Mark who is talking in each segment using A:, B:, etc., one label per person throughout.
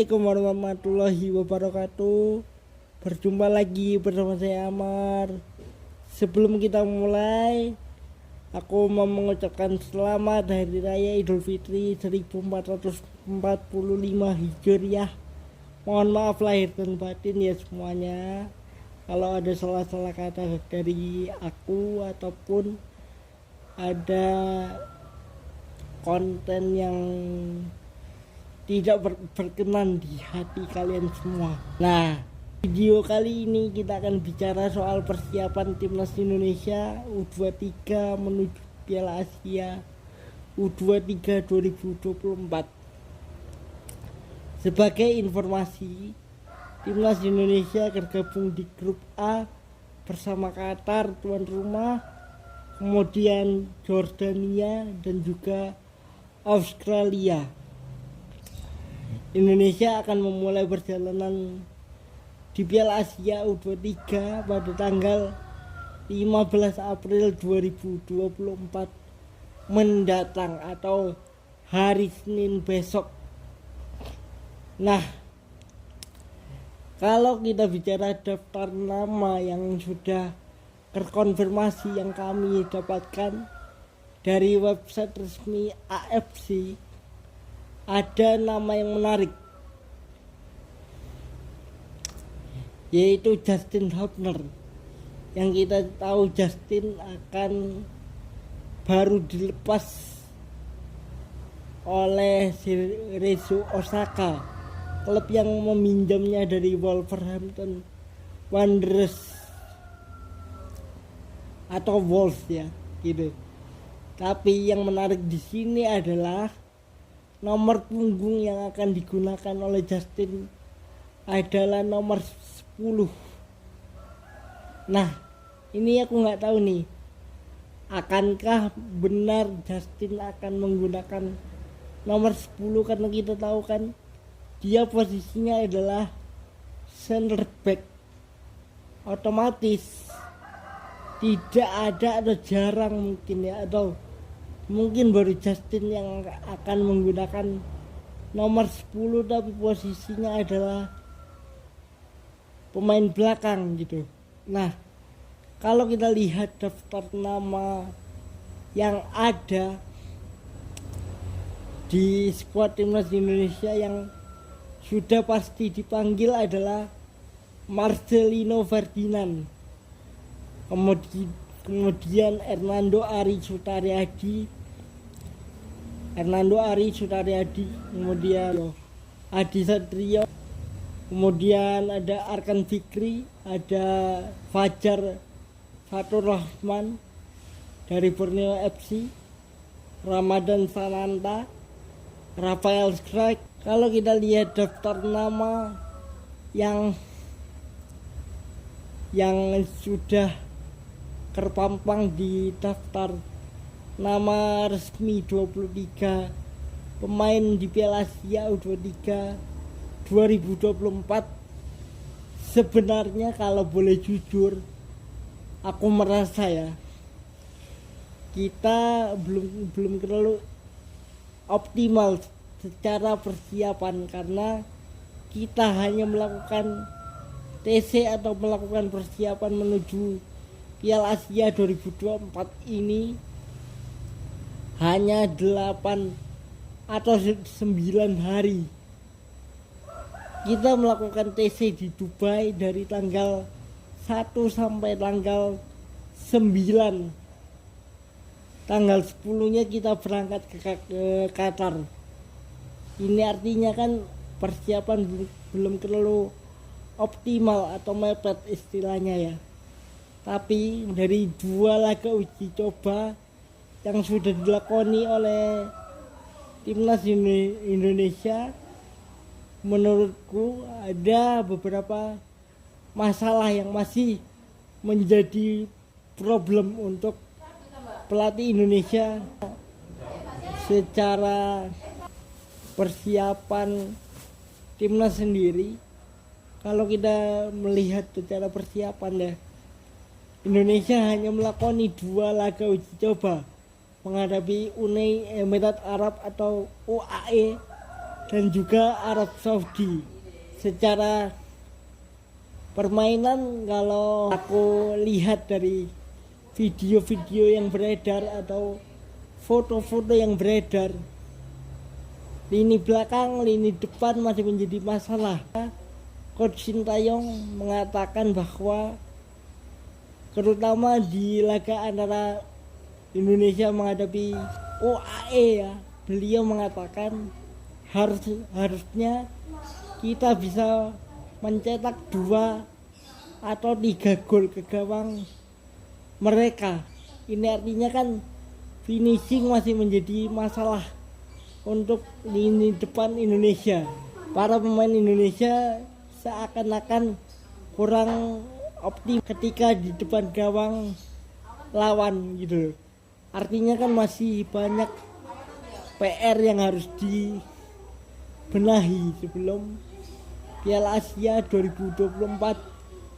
A: Assalamualaikum warahmatullahi wabarakatuh. Berjumpa lagi bersama saya Amar. Sebelum kita mulai, aku mau mengucapkan selamat Hari Raya Idul Fitri 1445 Hijriah. Mohon maaf lahir dan batin ya semuanya. Kalau ada salah-salah kata dari aku ataupun ada konten yang tidak berkenan di hati kalian semua. Nah, video kali ini kita akan bicara soal persiapan timnas Indonesia U23 menuju Piala Asia U23 2024. Sebagai informasi, timnas Indonesia tergabung di grup A bersama Qatar tuan rumah, kemudian Jordania dan juga Australia. Indonesia akan memulai perjalanan di Piala Asia U23 pada tanggal 15 April 2024 mendatang atau hari Senin besok. Nah, kalau kita bicara daftar nama yang sudah terkonfirmasi yang kami dapatkan dari website resmi AFC, ada nama yang menarik, yaitu Justin Hubner. Yang kita tahu Justin akan baru dilepas oleh Cerezo Osaka, klub yang meminjamnya dari Wolverhampton Wanderers atau Wolves ya, gitu. Tapi yang menarik di sini adalah nomor punggung yang akan digunakan oleh Justin adalah nomor 10. Nah, ini aku nggak tahu nih, akankah benar Justin akan menggunakan nomor 10, karena kita tahu kan dia posisinya adalah center back. Otomatis tidak ada atau jarang mungkin ya, atau mungkin baru Justin yang akan menggunakan nomor 10 tapi posisinya adalah pemain belakang gitu. Nah, kalau kita lihat daftar nama yang ada di skuad timnas Indonesia yang sudah pasti dipanggil adalah Marcelino Ferdinand, kemudian Hernando Ari Sutariadi, kemudian Adi Satrio, kemudian ada Arkan Fikri, ada Fajar Fatur Rahman dari Borneo FC, Ramadan Sananta, Rafael Strike. Kalau kita lihat daftar nama yang sudah terpampang di daftar nama resmi 23 pemain di Piala Asia U23 2024, sebenarnya kalau boleh jujur aku merasa ya kita belum terlalu optimal secara persiapan, karena kita hanya melakukan TC atau melakukan persiapan menuju Piala Asia 2024 ini hanya 8 atau 9 hari. Kita melakukan TC di Dubai dari tanggal 1 sampai tanggal 9. Tanggal 10-nya kita berangkat ke Qatar. Ini artinya kan persiapan belum terlalu optimal atau mepet istilahnya ya. Tapi dari 2 laga uji coba yang sudah dilakoni oleh timnas Indonesia, menurutku ada beberapa masalah yang masih menjadi problem untuk pelatih Indonesia secara persiapan timnas sendiri. Kalau kita melihat secara persiapan ya, Indonesia hanya melakoni 2 laga uji coba menghadapi Uni Emirat Arab atau UAE dan juga Arab Saudi. Secara permainan, kalau aku lihat dari video-video yang beredar atau foto-foto yang beredar, lini belakang, lini depan masih menjadi masalah. Coach Sintayong mengatakan bahwa terutama di laga antara Indonesia menghadapi UAE ya, beliau mengatakan harusnya kita bisa mencetak 2 atau 3 gol ke gawang mereka. Ini artinya kan finishing masih menjadi masalah untuk lini depan Indonesia. Para pemain Indonesia seakan-akan kurang optimis ketika di depan gawang lawan gitu. Artinya kan masih banyak PR yang harus dibenahi sebelum Piala Asia 2024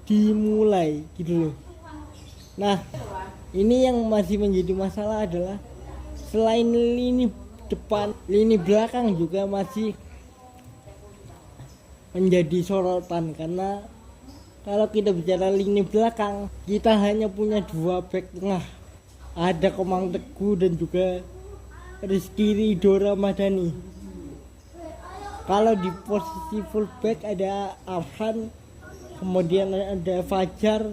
A: dimulai gitu loh. Nah, ini yang masih menjadi masalah adalah selain lini depan, lini belakang juga masih menjadi sorotan. Karena kalau kita bicara lini belakang, kita hanya punya 2 back tengah, ada Komang Teguh dan juga Rizky Ridho Ramadhani. Kalau di posisi fullback ada Arhan, kemudian ada Fajar.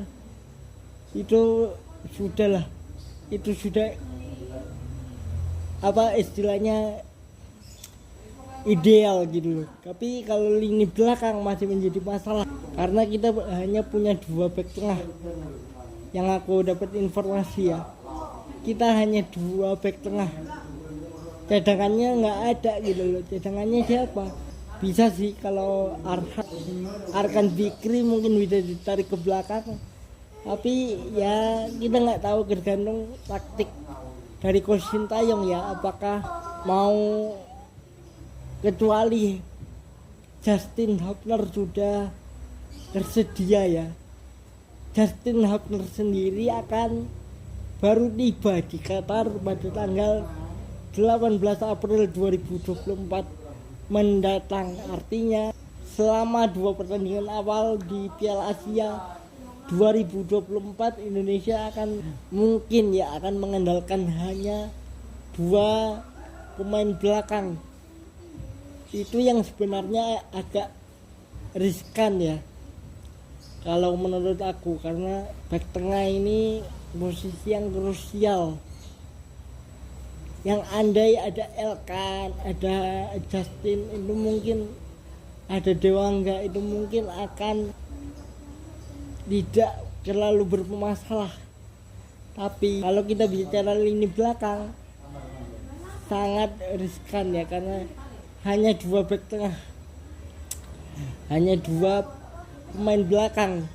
A: Itu sudah istilahnya ideal gitu loh. Tapi kalau lini belakang masih menjadi masalah karena kita hanya punya 2 back tengah. Yang aku dapat informasi ya, kita hanya 2 back tengah, cadangannya nggak ada gitu loh. Cadangannya siapa? Bisa sih kalau Arkan Fikri mungkin bisa ditarik ke belakang, tapi ya kita nggak tahu, tergantung taktik dari Coach Sintayong ya, apakah mau, kecuali Justin Hubner sudah tersedia ya. Justin Hubner sendiri akan baru tiba di Qatar pada tanggal 18 April 2024 mendatang. Artinya selama 2 pertandingan awal di Piala Asia 2024 Indonesia akan mengandalkan hanya 2 pemain belakang. Itu yang sebenarnya agak riskan ya kalau menurut aku, karena back tengah ini posisi yang krusial. Yang andai ada Elkan, ada Justin, itu mungkin ada Dewangga, itu mungkin akan tidak terlalu bermasalah. Tapi kalau kita bicara lini belakang sangat riskan ya, karena hanya 2 back tengah, hanya 2 pemain belakang.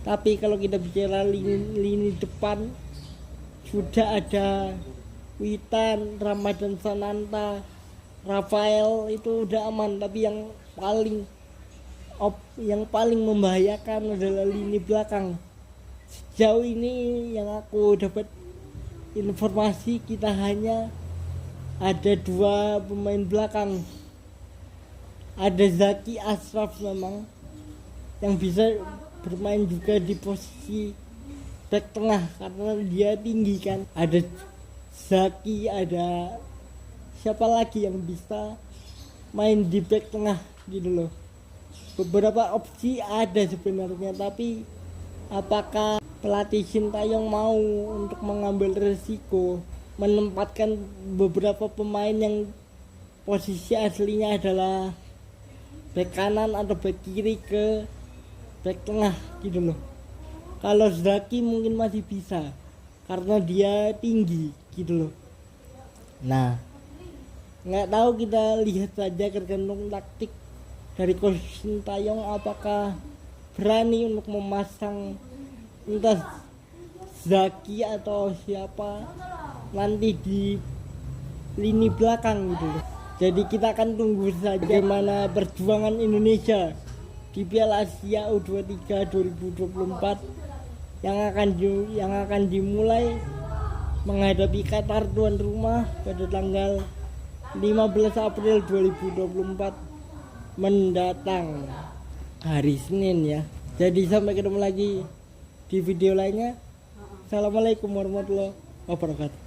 A: Tapi kalau kita bicara lini depan, sudah ada Witan, Ramadan Sananta, Rafael, itu udah aman. Tapi yang paling membahayakan adalah lini belakang. Sejauh ini yang aku dapat informasi, kita hanya ada 2 pemain belakang. Ada Zaki Ashraf memang yang bisa bermain juga di posisi back tengah karena dia tinggi kan. Ada Zaki, ada siapa lagi yang bisa main di back tengah gitu loh. Beberapa opsi ada sebenarnya, tapi apakah pelatih Sintayong mau untuk mengambil resiko menempatkan beberapa pemain yang posisi aslinya adalah back kanan atau back kiri ke back tengah gitu loh. Kalau Zaki mungkin masih bisa karena dia tinggi gitu loh. Nah, nggak tahu, kita lihat saja, tergantung taktik dari Coach Sintayong apakah berani untuk memasang entah Zaki atau siapa nanti di lini belakang gitu loh. Jadi kita akan tunggu saja bagaimana perjuangan Indonesia di Piala Asia U23 2024 yang akan dimulai menghadapi Qatar tuan rumah pada tanggal 15 April 2024 mendatang, hari Senin ya. Jadi sampai ketemu lagi di video lainnya. Assalamualaikum warahmatullahi wabarakatuh.